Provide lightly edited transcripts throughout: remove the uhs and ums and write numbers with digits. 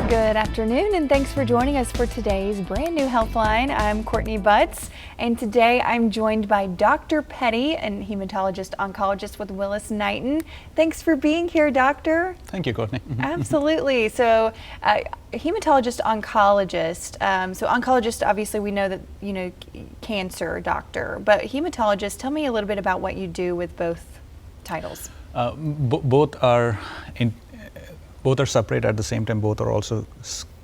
Good afternoon, and thanks for joining us for today's brand new Healthline. I'm Courtney Butts, and today I'm joined by Dr. Peddi, a hematologist-oncologist with Willis Knighton. Thanks for being here, Doctor. Thank you, Courtney. Absolutely. So, hematologist-oncologist. So, oncologist, obviously, we know that cancer doctor, but hematologist. Tell me a little bit about what you do with both titles. Both are separate at the same time. Both are also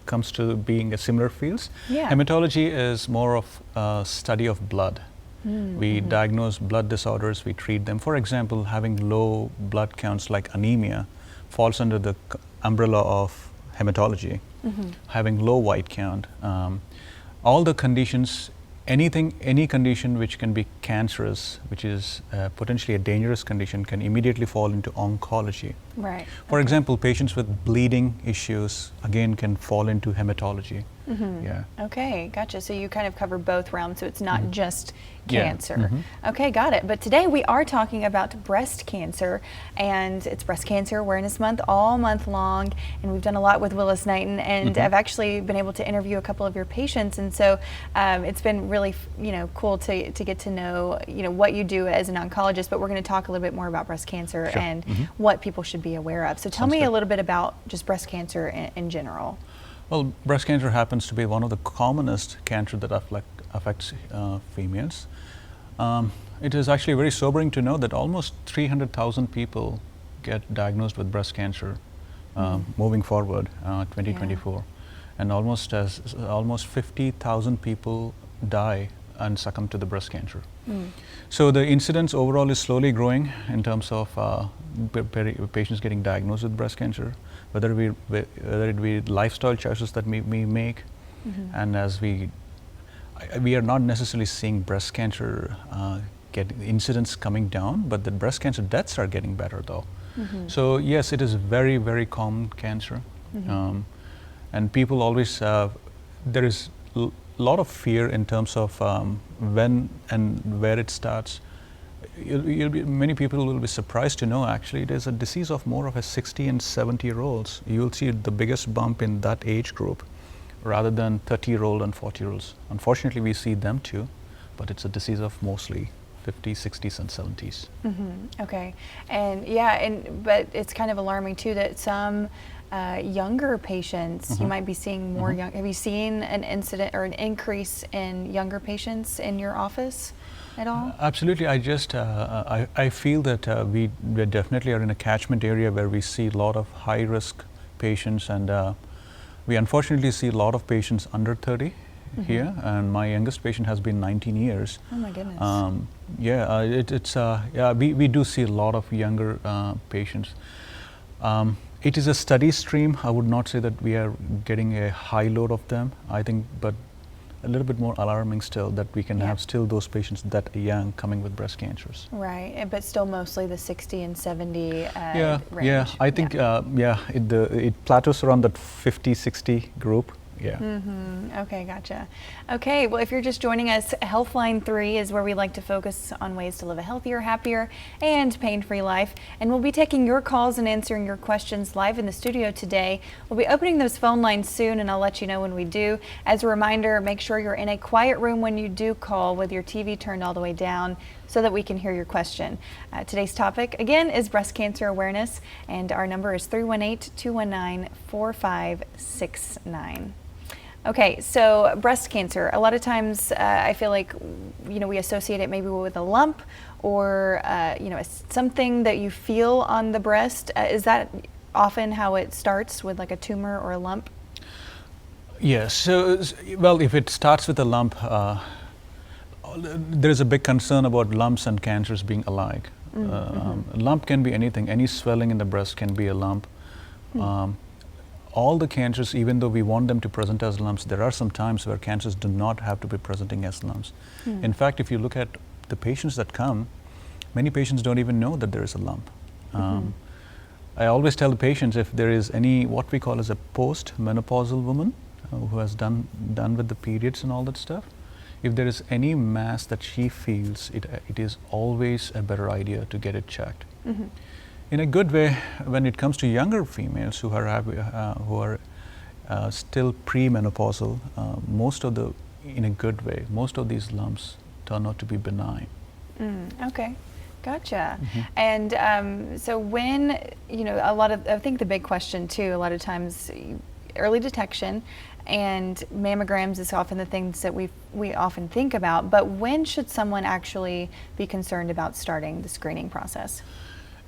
comes to being a similar fields. Yeah. Hematology is more of a study of blood. We diagnose blood disorders, we treat them. For example, having low blood counts like anemia falls under the umbrella of hematology. Having low white count, all the conditions, any condition which can be cancerous, which is potentially a dangerous condition, can immediately fall into oncology. Right. For example, patients with bleeding issues, again, can fall into hematology. Yeah. Okay, gotcha. So you kind of cover both realms, so it's not just cancer. Yeah. Okay, got it. But today we are talking about breast cancer, and it's Breast Cancer Awareness Month all month long, and we've done a lot with Willis Knighton, and I've actually been able to interview a couple of your patients, and so it's been really cool to get to know what you do as an oncologist, but we're going to talk a little bit more about breast cancer and what people should be aware of. So tell me a little bit about just breast cancer in general. Well, breast cancer happens to be one of the commonest cancer that affects females. It is actually very sobering to know that almost 300,000 people get diagnosed with breast cancer moving forward, 2024, and almost 50,000 people die and succumb to the breast cancer. So the incidence overall is slowly growing in terms of patients getting diagnosed with breast cancer, whether it be lifestyle choices that we make, and as we are not necessarily seeing breast cancer incidence coming down, but the breast cancer deaths are getting better though. So yes, it is a very, very common cancer, and people always there is a lot of fear in terms of when and where it starts. Many people will be surprised to know actually it is a disease of more of a 60 and 70-year-olds. You'll see the biggest bump in that age group rather than 30-year-old and 40-year-olds. Unfortunately, we see them too, but it's a disease of mostly 50s, 60s, and 70s. Okay, and but it's kind of alarming too that some younger patients, you might be seeing more young. Have you seen an incident or an increase in younger patients in your office at all? Absolutely. I feel that we definitely are in a catchment area where we see a lot of high-risk patients, and we unfortunately see a lot of patients under 30 here, and my youngest patient has been 19 years. Oh my goodness. We do see a lot of younger patients. It is a steady stream. I would not say that we are getting a high load of them, I think, but a little bit more alarming still that we can have still those patients that young coming with breast cancers. Right, but still mostly the 60 and 70 range. Yeah, I think it plateaus around that 50-60 group. Yeah. Okay, gotcha. Okay, well, if you're just joining us, Healthline 3 is where we like to focus on ways to live a healthier, happier, and pain-free life. And we'll be taking your calls and answering your questions live in the studio today. We'll be opening those phone lines soon, and I'll let you know when we do. As a reminder, make sure you're in a quiet room when you do call with your TV turned all the way down so that we can hear your question. Today's topic, again, is breast cancer awareness, and our number is 318-219-4569. Okay, so breast cancer, a lot of times I feel like, we associate it maybe with a lump or, something that you feel on the breast. Is that often how it starts, with like a tumor or a lump? Yes, so, well, if it starts with a lump, there's a big concern about lumps and cancers being alike. A lump can be anything. Any swelling in the breast can be a lump. All the cancers, even though we want them to present as lumps, there are some times where cancers do not have to be presenting as lumps. In fact, if you look at the patients that come, many patients don't even know that there is a lump. I always tell the patients, if there is any, what we call as a post-menopausal woman who has done with the periods and all that stuff, if there is any mass that she feels, it is always a better idea to get it checked. In a good way, when it comes to younger females who are still premenopausal, in a good way, most of these lumps turn out to be benign. Okay, gotcha. And so when, I think the big question too, a lot of times, early detection and mammograms is often the things that we often think about, but when should someone actually be concerned about starting the screening process?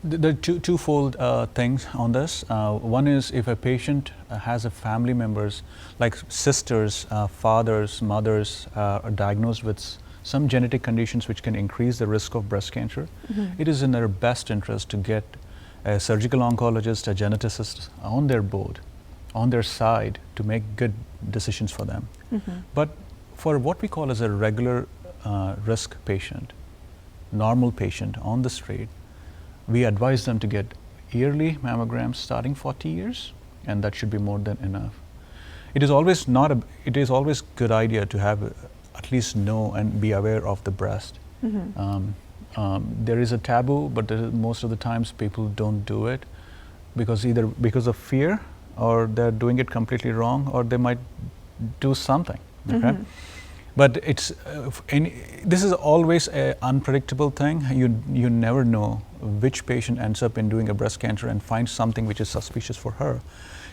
There are twofold things on this. One is if a patient has a family members, like sisters, fathers, mothers, are diagnosed with some genetic conditions which can increase the risk of breast cancer, it is in their best interest to get a surgical oncologist, a geneticist on their board, on their side, to make good decisions for them. But for what we call as a regular risk patient, normal patient on the street, we advise them to get yearly mammograms starting 40 years, and that should be more than enough. It is always good idea to have at least know and be aware of the breast. There is a taboo, but most of the times people don't do it either because of fear, or they're doing it completely wrong, or they might do something. Okay? But this is always an unpredictable thing. You never know which patient ends up in doing a breast cancer and finds something which is suspicious for her.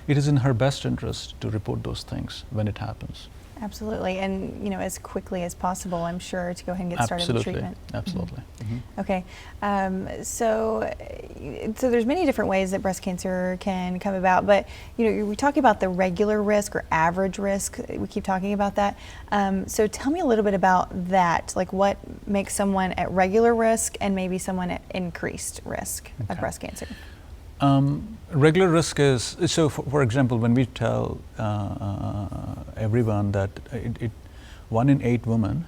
It is in her best interest to report those things when it happens. Absolutely, and as quickly as possible, I'm sure, to go ahead and get started with treatment. Absolutely. Okay, so there's many different ways that breast cancer can come about, but we talk about the regular risk or average risk. We keep talking about that. So tell me a little bit about that. Like, what makes someone at regular risk and maybe someone at increased risk of breast cancer? Regular risk is, so for example, when we tell everyone that 1 in 8 women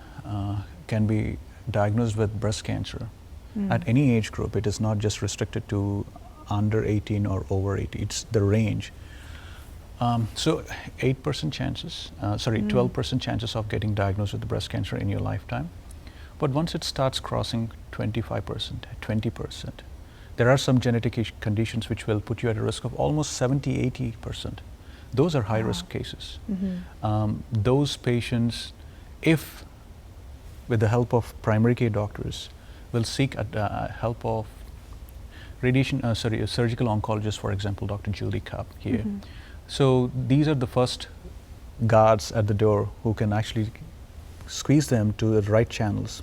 can be diagnosed with breast cancer at any age group. It is not just restricted to under 18 or over 80, it's the range. So 8% chances, 12% chances of getting diagnosed with breast cancer in your lifetime. But once it starts crossing 25%, 20%, there are some genetic conditions which will put you at a risk of almost 70-80%. Those are high-risk cases. Those patients, if with the help of primary care doctors, will seek help of surgical oncologist, for example, Dr. Julie Cup here. So these are the first guards at the door who can actually squeeze them to the right channels.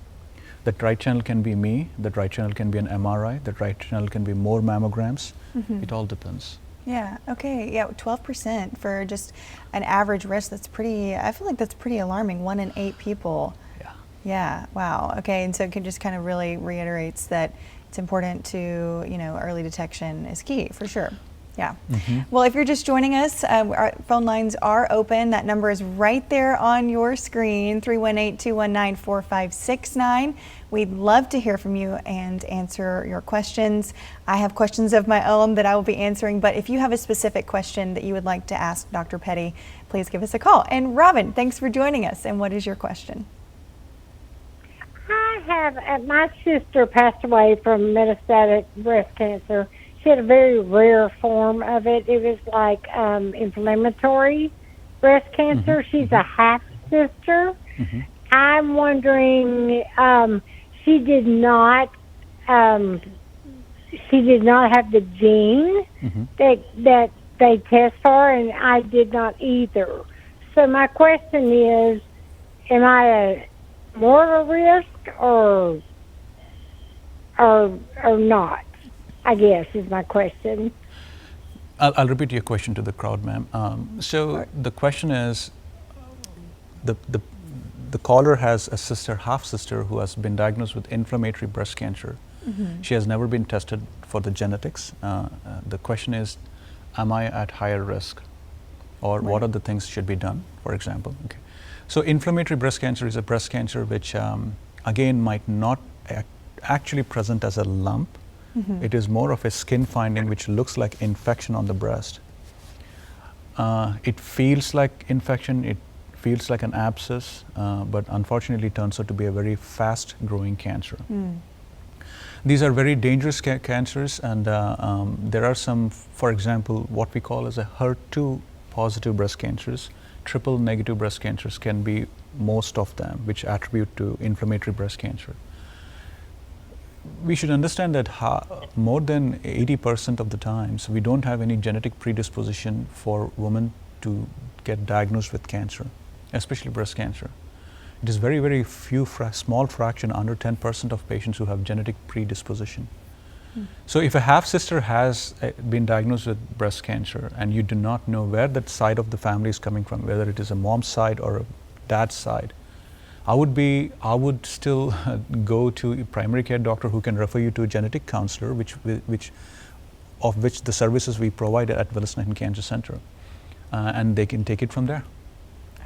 That right channel can be me, that right channel can be an MRI, that right channel can be more mammograms. It all depends. Yeah, okay, yeah, 12% for just an average risk, I feel like that's pretty alarming, 1 in 8 people. Yeah, wow, okay, and so it just kind of really reiterates that it's important to, early detection is key, for sure. Yeah. Well, if you're just joining us, our phone lines are open. That number is right there on your screen, 318-219-4569. We'd love to hear from you and answer your questions. I have questions of my own that I will be answering, but if you have a specific question that you would like to ask Dr. Peddi, please give us a call. And Robin, thanks for joining us. And what is your question? I have, my sister passed away from metastatic breast cancer. She had a very rare form of it. It was like inflammatory breast cancer. She's a half sister. I'm wondering, she did not have the gene that they test for, and I did not either. So my question is, am I more of a risk or not? I guess is my question. I'll repeat your question to the crowd, ma'am. So the question is, the caller has a sister, half sister, who has been diagnosed with inflammatory breast cancer. She has never been tested for the genetics. The question is, am I at higher risk, or what are the things should be done, for example? Okay. So inflammatory breast cancer is a breast cancer which, again, might not actually present as a lump. It is more of a skin finding which looks like infection on the breast. It feels like infection, it feels like an abscess, but unfortunately turns out to be a very fast growing cancer. These are very dangerous cancers, and there are some, for example, what we call as a HER2 positive breast cancers, triple negative breast cancers can be most of them, which attribute to inflammatory breast cancer. We should understand that more than 80% of the times we don't have any genetic predisposition for women to get diagnosed with cancer, especially breast cancer. It is very, very few, small fraction, under 10% of patients who have genetic predisposition. So if a half-sister has been diagnosed with breast cancer and you do not know where that side of the family is coming from, whether it is a mom's side or a dad's side, I would still go to a primary care doctor who can refer you to a genetic counselor, of which the services we provide at Willis Knighton Cancer Center, and they can take it from there.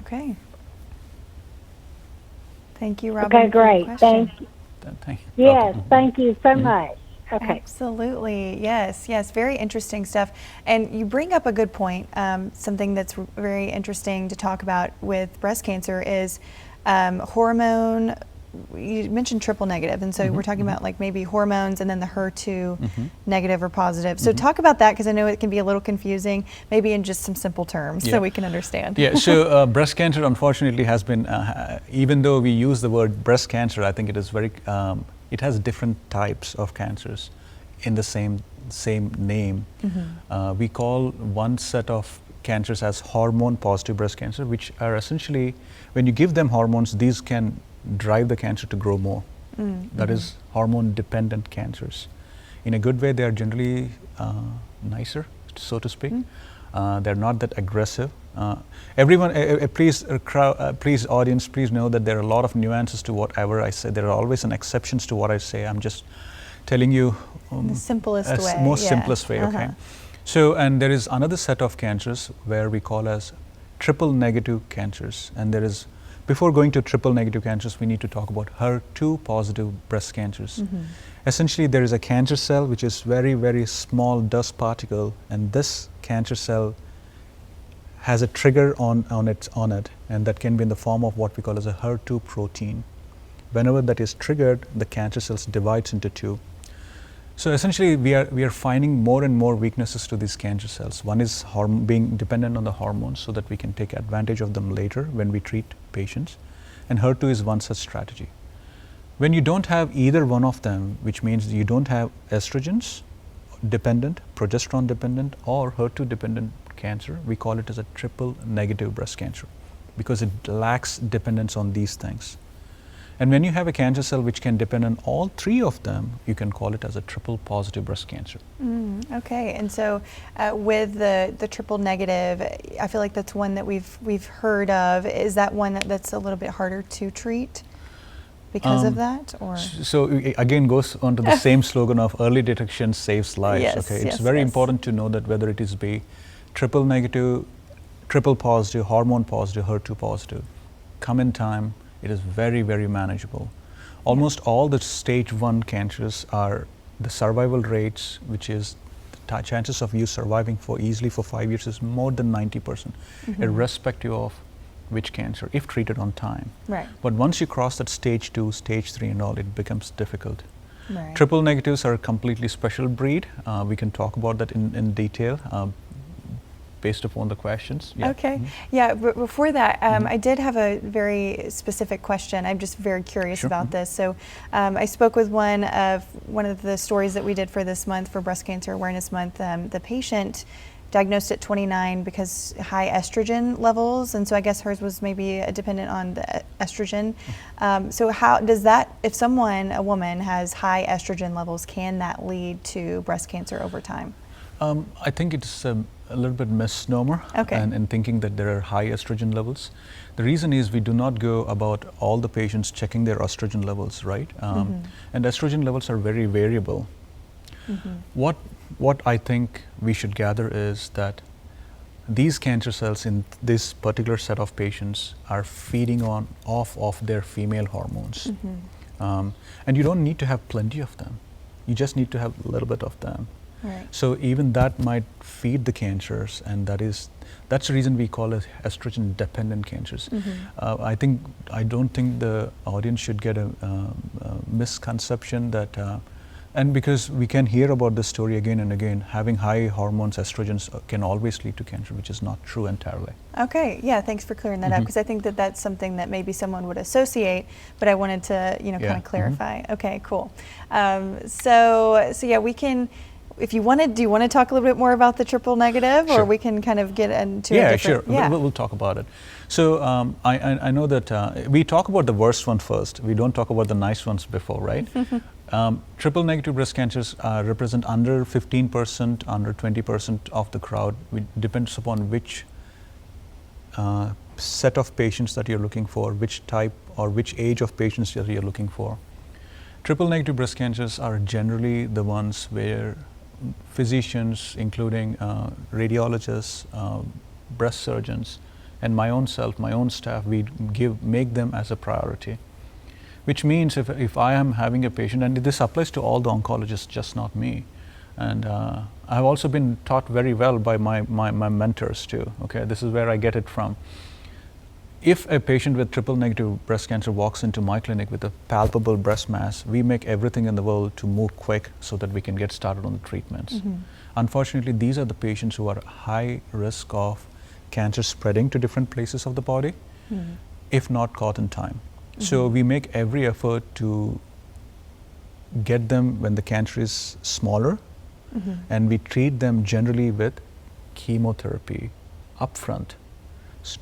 Okay. Thank you, Robin. Okay, great. Thank you. Thank you. Yes, Okay. thank you so much. Okay. Absolutely. Yes, yes. Very interesting stuff. And you bring up a good point. Something that's very interesting to talk about with breast cancer is hormone. You mentioned triple negative, and so we're talking about like maybe hormones and then the HER2 negative or positive. So talk about that, because I know it can be a little confusing, maybe in just some simple terms so we can understand. Yeah, so breast cancer unfortunately has been, even though we use the word breast cancer, I think it is very, it has different types of cancers in the same name. We call one set of cancers as hormone positive breast cancer, which are essentially, when you give them hormones, these can drive the cancer to grow more. That is hormone dependent cancers. In a good way, they are generally nicer, so to speak. They're not that aggressive. Everyone, please audience, please know that there are a lot of nuances to whatever I say. There are always an exceptions to what I say. I'm just telling you the simplest way. Most simplest way, okay? So, and there is another set of cancers where we call as triple negative cancers. And there is, before going to triple negative cancers, we need to talk about HER2 positive breast cancers. Essentially, there is a cancer cell which is very, very small dust particle, and this cancer cell has a trigger on it, and that can be in the form of what we call as a HER2 protein. Whenever that is triggered, the cancer cells divides into two. So essentially, we are finding more and more weaknesses to these cancer cells. One is being dependent on the hormones so that we can take advantage of them later when we treat patients. And HER2 is one such strategy. When you don't have either one of them, which means you don't have estrogens dependent, progesterone dependent, or HER2 dependent cancer, we call it as a triple negative breast cancer because it lacks dependence on these things. And when you have a cancer cell which can depend on all three of them, you can call it as a triple positive breast cancer. Okay, and so with the triple negative, I feel like that's one that we've heard of. Is that one that's a little bit harder to treat because of that, or? So again, goes on to the same slogan of early detection saves lives. Yes, okay, it's yes, very yes. important to know that whether it is be triple negative, triple positive, hormone positive, HER2 positive, come in time. It is very, very manageable. Almost all the stage 1 cancers are the survival rates, which is the chances of you surviving easily for 5 years is more than 90%, irrespective of which cancer, if treated on time. Right. But once you cross that stage 2, stage 3 and all, it becomes difficult. Right. Triple negatives are a completely special breed. We can talk about that in detail. Based upon the questions. Yeah. Okay. Yeah, but before that, I did have a very specific question. I'm just very curious about this. So I spoke with one of the stories that we did for this month, for Breast Cancer Awareness Month. The patient diagnosed at 29 because high estrogen levels, and so I guess hers was maybe dependent on the estrogen. So how does that, if a woman has high estrogen levels, can that lead to breast cancer over time? I think it's a little bit misnomer in thinking that there are high estrogen levels. The reason is we do not go about all the patients checking their estrogen levels, right? And estrogen levels are very variable. What I think we should gather is that these cancer cells in this particular set of patients are feeding off of their female hormones. And you don't need to have plenty of them. You just need to have a little bit of them. Right. So even that might feed the cancers, and that's the reason we call it estrogen dependent cancers. I don't think the audience should get a misconception that And because we can hear about this story again and again, having high hormones, estrogens can always lead to cancer, which is not true entirely. Okay, yeah, thanks for clearing that up, because I think that that's something that maybe someone would associate, but I wanted to, kind of clarify. Okay, cool. So yeah, we can, if you wanted, do you want to talk a little bit more about the triple negative, Sure. or we can kind of get into Yeah, a different, sure. We'll talk about it. So I know that we talk about the worst one first. We don't talk about the nice ones before, right? Triple negative breast cancers represent under 15%, under 20% of the crowd. It depends upon which set of patients that you're looking for, which type or which age of patients that you're looking for. Triple negative breast cancers are generally the ones where physicians, including radiologists, breast surgeons, and my own self, my own staff, we make them as a priority. Which means if I am having a patient, and this applies to all the oncologists, just not me, and I've also been taught very well by my mentors too. Okay, this is where I get it from. If a patient with triple negative breast cancer walks into my clinic with a palpable breast mass, we make everything in the world to move quick so that we can get started on the treatments. Unfortunately, these are the patients who are high risk of cancer spreading to different places of the body, if not caught in time. So we make every effort to get them when the cancer is smaller, and we treat them generally with chemotherapy upfront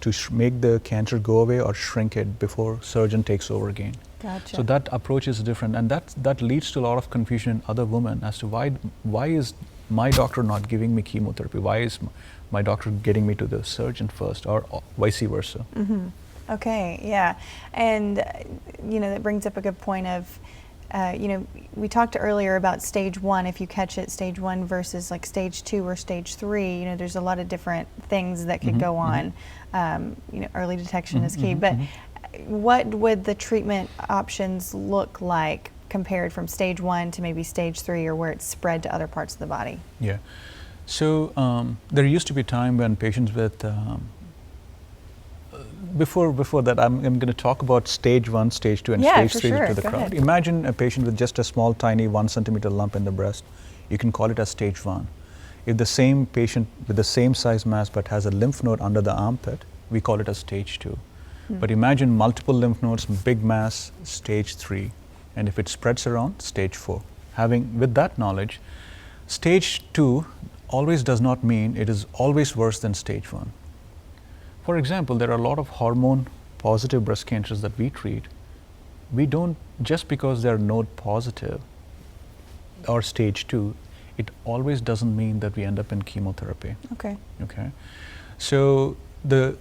to make the cancer go away or shrink it before surgeon takes over again. Gotcha. So that approach is different, and that leads to a lot of confusion in other women as to why is my doctor not giving me chemotherapy? Why is my doctor getting me to the surgeon first, or vice versa? Okay, yeah, and that brings up a good point of, we talked earlier about stage 1, if you catch it stage 1 versus like stage 2 or stage 3, there's a lot of different things that could go on. Early detection is key, but what would the treatment options look like compared from stage 1 to maybe stage 3, or where it's spread to other parts of the body? Yeah, so there used to be a time when patients with before that, I'm going to talk about stage 1, stage 2, and stage 3 to the crowd. Imagine a patient with just a small, tiny 1 centimeter lump in the breast. You can call it as stage 1. If the same patient with the same size mass but has a lymph node under the armpit, we call it as stage 2. But imagine multiple lymph nodes, big mass, stage 3. And if it spreads around, stage 4. With that knowledge, stage 2 always does not mean it is always worse than stage 1. For example, there are a lot of hormone positive breast cancers that we treat. We don't, just because they're node positive or stage 2, it always doesn't mean that we end up in chemotherapy. Okay. So the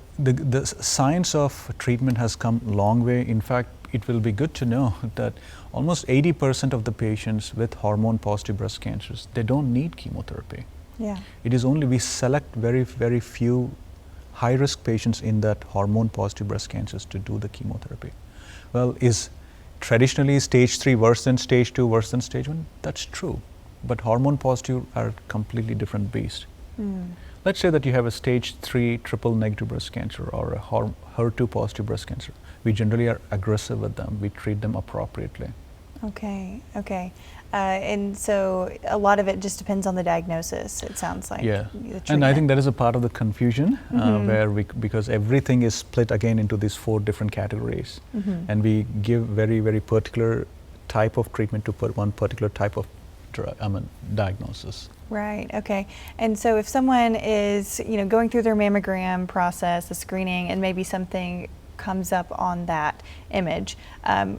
science of treatment has come a long way. In fact, it will be good to know that almost 80% of the patients with hormone positive breast cancers, they don't need chemotherapy. Yeah. It is only we select very, very few high-risk patients in that hormone-positive breast cancers to do the chemotherapy. Well, is traditionally stage 3 worse than stage 2, worse than stage 1? That's true, but hormone-positive are a completely different beast. Let's say that you have a stage 3 triple negative breast cancer or a HER2-positive breast cancer. We generally are aggressive with them. We treat them appropriately. Okay. And so a lot of it just depends on the diagnosis, it sounds like. Yeah, and I think that is a part of the confusion where because everything is split again into these 4 different categories, and we give very, very particular type of treatment to one particular type of diagnosis. Right, okay. And so if someone is, going through their mammogram process, the screening, and maybe something comes up on that image.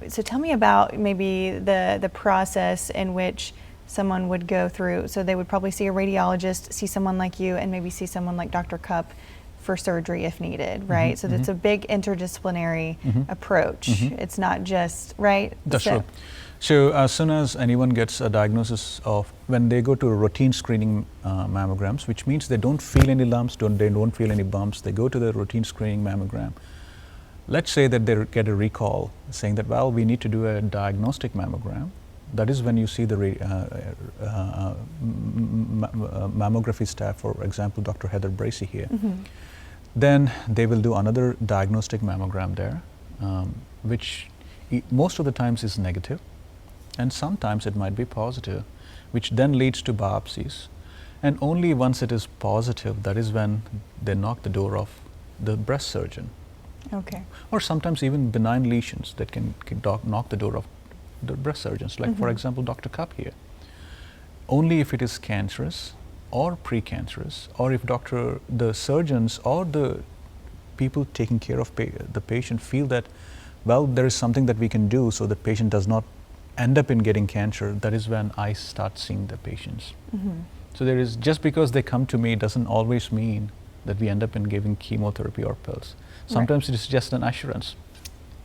So tell me about maybe the process in which someone would go through. So they would probably see a radiologist, see someone like you, and maybe see someone like Dr. Cupp for surgery if needed, right? So that's a big interdisciplinary approach. It's not just, right? That's true. So as soon as anyone gets a diagnosis of, when they go to routine screening mammograms, which means they don't feel any lumps, they don't feel any bumps, they go to the routine screening mammogram. Let's say that they get a recall saying that, well, we need to do a diagnostic mammogram. That is when you see the mammography staff, for example, Dr. Heather Bracey here. Then they will do another diagnostic mammogram there, which most of the times is negative. and sometimes it might be positive, which then leads to biopsies. And only once it is positive, that is when they knock the door of the breast surgeon. Okay. Or sometimes even benign lesions that can knock the door of the breast surgeons, like for example Dr. Cup here. Only if it is cancerous or precancerous, or if the surgeons or the people taking care of the patient feel that, well, there is something that we can do so the patient does not end up in getting cancer, that is when I start seeing the patients. So there is, just because they come to me doesn't always mean that we end up in giving chemotherapy or pills. Sometimes it is just an assurance.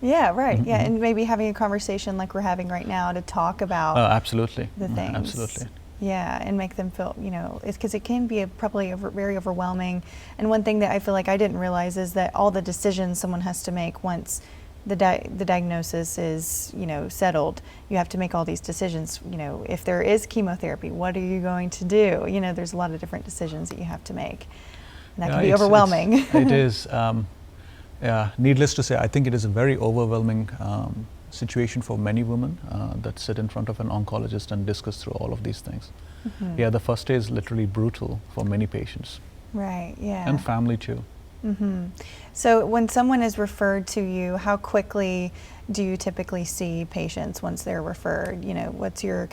Yeah, right. Yeah, and maybe having a conversation like we're having right now to talk about absolutely. the things. Absolutely. Yeah, and make them feel, it's because it can be probably very overwhelming. And one thing that I feel like I didn't realize is that all the decisions someone has to make once the diagnosis is, settled, you have to make all these decisions. If there is chemotherapy, what are you going to do? There's a lot of different decisions that you have to make. And that can be overwhelming. It is. Needless to say, I think it is a very overwhelming situation for many women that sit in front of an oncologist and discuss through all of these things. Yeah, the first day is literally brutal for many patients. Right, yeah. And family too. So when someone is referred to you, how quickly do you typically see patients once they're referred? What's your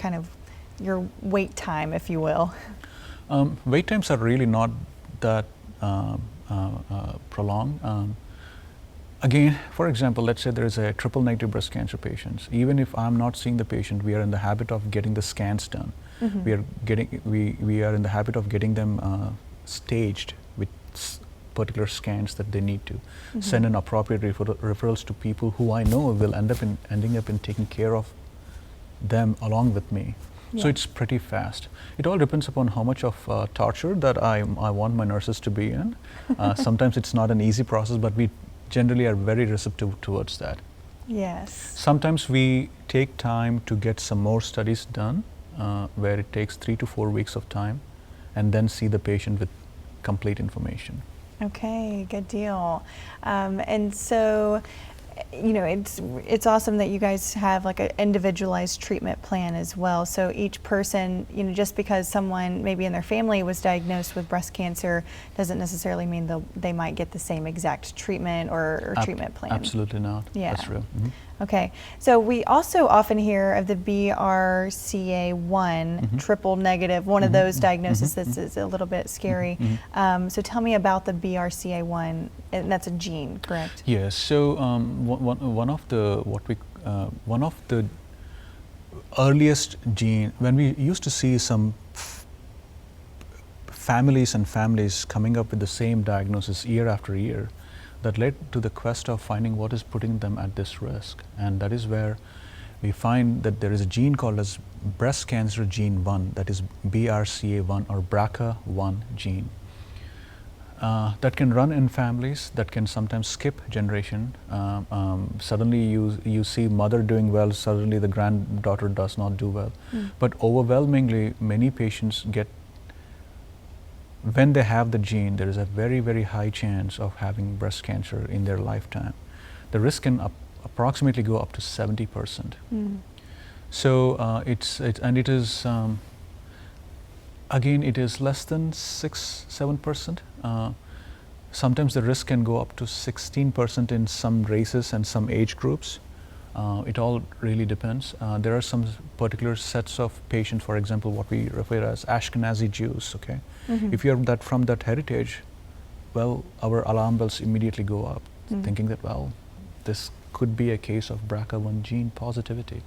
your wait time, if you will? Wait times are really not that prolonged. Again, for example, let's say there is a triple negative breast cancer patient. Even if I'm not seeing the patient, we are in the habit of getting the scans done. We are in the habit of getting them staged with particular scans that they need to. Send in appropriate referrals to people who I know will ending up in taking care of them along with me. So it's pretty fast. It all depends upon how much of torture that I want my nurses to be in. Sometimes it's not an easy process, but we generally are very receptive towards that. Yes. Sometimes we take time to get some more studies done, where it takes 3 to 4 weeks of time, and then see the patient with complete information. Okay, good deal. And so, it's awesome that you guys have like an individualized treatment plan as well. So each person, just because someone maybe in their family was diagnosed with breast cancer doesn't necessarily mean they might get the same exact treatment or treatment plan. Absolutely not. Yeah. That's real. Okay, so we also often hear of the BRCA1 triple negative, one of those diagnoses that's is a little bit scary. So tell me about the BRCA1, and that's a gene, correct? Yes. So one of the earliest gene, when we used to see some families coming up with the same diagnosis year after year, that led to the quest of finding what is putting them at this risk. And that is where we find that there is a gene called as breast cancer gene 1, that is BRCA1 or BRCA1 gene. That can run in families, that can sometimes skip generation. Suddenly you see mother doing well, suddenly the granddaughter does not do well. But overwhelmingly, many patients get, when they have the gene, there is a very, very high chance of having breast cancer in their lifetime. The risk can approximately go up to 70%. So it is again, it is less than 6-7%. Sometimes the risk can go up to 16% in some races and some age groups. It all really depends. There are some particular sets of patients, for example, what we refer as Ashkenazi Jews, okay? If you're from that heritage, well, our alarm bells immediately go up, thinking that, well, this could be a case of BRCA1 gene positivity.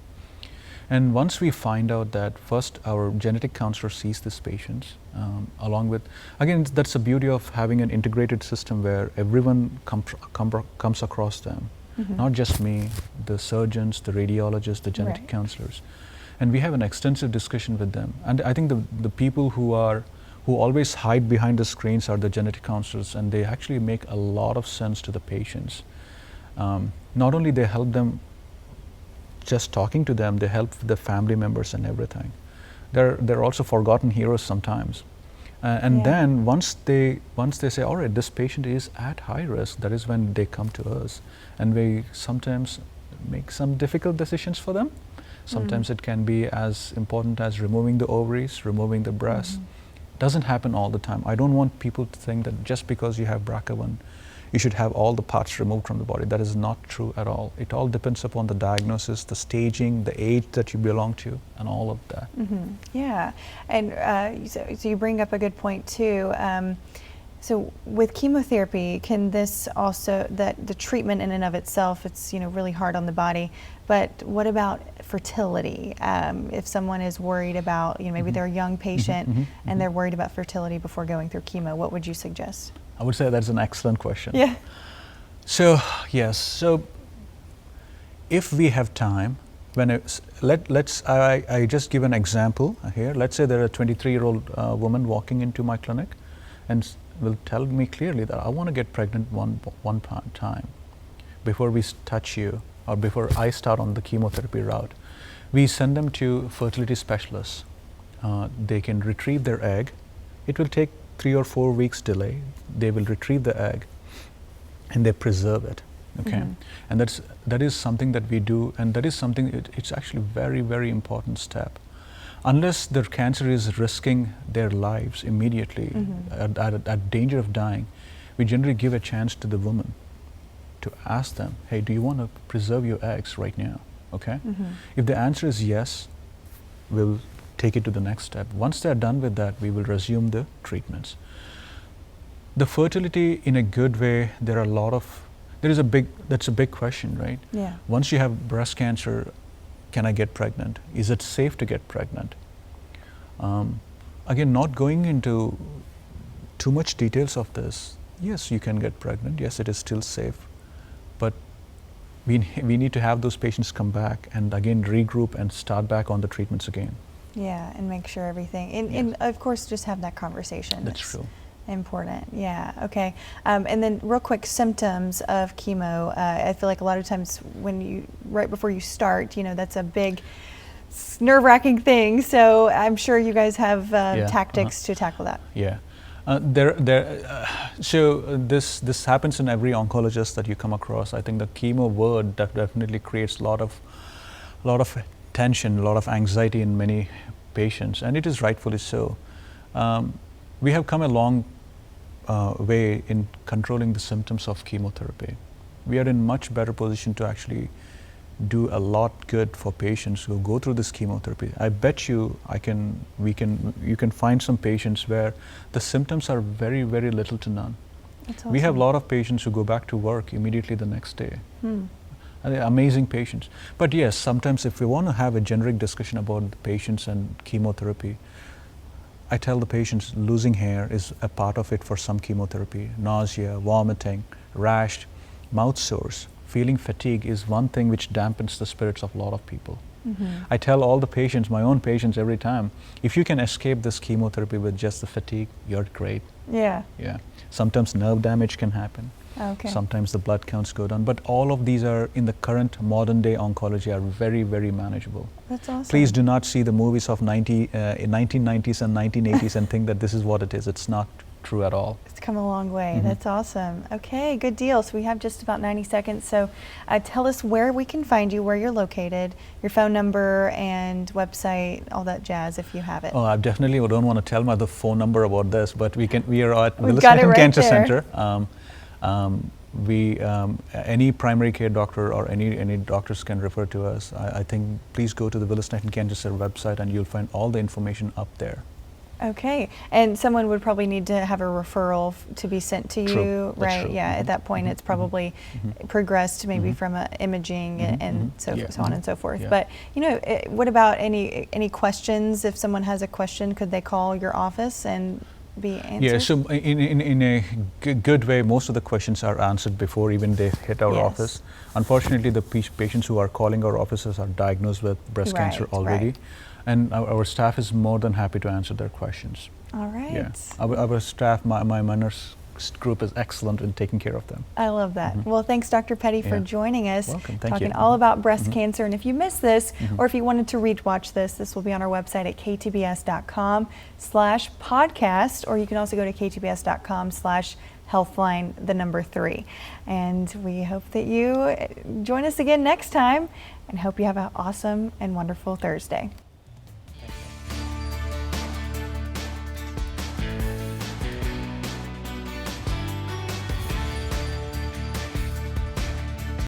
And once we find out that, first our genetic counselor sees these patients, along with, again, that's the beauty of having an integrated system where everyone comes across them. Not just me, the surgeons, the radiologists, the genetic counselors. And we have an extensive discussion with them. And I think the people who always hide behind the screens are the genetic counselors, and they actually make a lot of sense to the patients. Not only they help them, just talking to them, they help the family members and everything. They're also forgotten heroes sometimes. Then once they say, all right, this patient is at high risk, that is when they come to us, and we sometimes make some difficult decisions for them. Sometimes it can be as important as removing the ovaries, removing the breast. Doesn't happen all the time. I don't want people to think that just because you have BRCA1, you should have all the parts removed from the body. That is not true at all. It all depends upon the diagnosis, the staging, the age that you belong to, and all of that. Yeah, and so you bring up a good point too. So with chemotherapy, can this also, that the treatment in and of itself, it's really hard on the body, but what about fertility? If someone is worried about, maybe they're a young patient and they're worried about fertility before going through chemo, what would you suggest? I would say that's an excellent question. Yeah. So yes, so if we have time, when I just give an example here. Let's say there are a 23-year-old woman walking into my clinic and will tell me clearly that I want to get pregnant one time before we touch you or before I start on the chemotherapy route. We send them to fertility specialists. They can retrieve their egg. It will take 3 or 4 weeks delay. They will retrieve the egg and they preserve it. Okay, and that is something that we do, and that is something it's actually very, very important step. Unless their cancer is risking their lives immediately at danger of dying, we generally give a chance to the woman to ask them, hey, do you want to preserve your eggs right now? Okay, if the answer is yes, we'll take it to the next step. Once they're done with that, we will resume the treatments. The fertility in a good way, that's a big question, right? Yeah. Once you have breast cancer, can I get pregnant? Is it safe to get pregnant? Again, not going into too much details of this. Yes, you can get pregnant. Yes, it is still safe. But we need to have those patients come back and again regroup and start back on the treatments again. Yeah, and make sure everything, and of course just have that conversation. That's true. Important. Yeah. Okay. And then real quick, symptoms of chemo. I feel like a lot of times right before you start, that's a big nerve-wracking thing. So I'm sure you guys have tactics to tackle that. Yeah. So this happens in every oncologist that you come across. I think the chemo word definitely creates a lot of tension, a lot of anxiety in many patients, and it is rightfully so. We have come a long way in controlling the symptoms of chemotherapy. We are in much better position to actually do a lot good for patients who go through this chemotherapy. I bet you you can find some patients where the symptoms are very, very little to none. That's awesome. We have a lot of patients who go back to work immediately the next day. And they're amazing patients. But yes, sometimes if we want to have a generic discussion about the patients and chemotherapy, I tell the patients losing hair is a part of it for some chemotherapy. Nausea, vomiting, rash, mouth sores, feeling fatigue is one thing which dampens the spirits of a lot of people. I tell all the patients, my own patients every time, if you can escape this chemotherapy with just the fatigue, you're great. Yeah. Yeah. Sometimes nerve damage can happen. Okay. Sometimes the blood counts go down, but all of these are in the current modern day oncology are very, very manageable. That's awesome. Please do not see the movies of 1990s and 1980s and think that this is what it is. It's not true at all. It's come a long way. That's awesome. Okay, good deal. So we have just about 90 seconds. So tell us where we can find you, where you're located, your phone number and website, all that jazz if you have it. Oh, I definitely don't want to tell the phone number about this, but we are at We've Willis got it Knighton right Cancer there. Center. Any primary care doctor or any doctors can refer to us. I think please go to the Willis Knighton Cancer Center website and you'll find all the information up there. Okay, and someone would probably need to have a referral to be sent to True. you, That's right? true. Yeah, at that point it's probably progressed maybe from imaging and so on and so forth. Yeah. But what about any questions? If someone has a question, could they call your office and be answered? Yeah, so in a good way, most of the questions are answered before even they hit our office. Unfortunately, the patients who are calling our offices are diagnosed with breast cancer already. Right. And our staff is more than happy to answer their questions. All right. Yeah. Our staff, my nurse group is excellent in taking care of them. I love that. Well, thanks, Dr. Peddi, for joining us. Welcome. Thank talking you. all about breast cancer. And if you missed this, or if you wanted to watch this will be on our website at ktbs.com/podcast, or you can also go to ktbs.com/healthline. Healthline, the number 3. And we hope that you join us again next time, and hope you have an awesome and wonderful Thursday.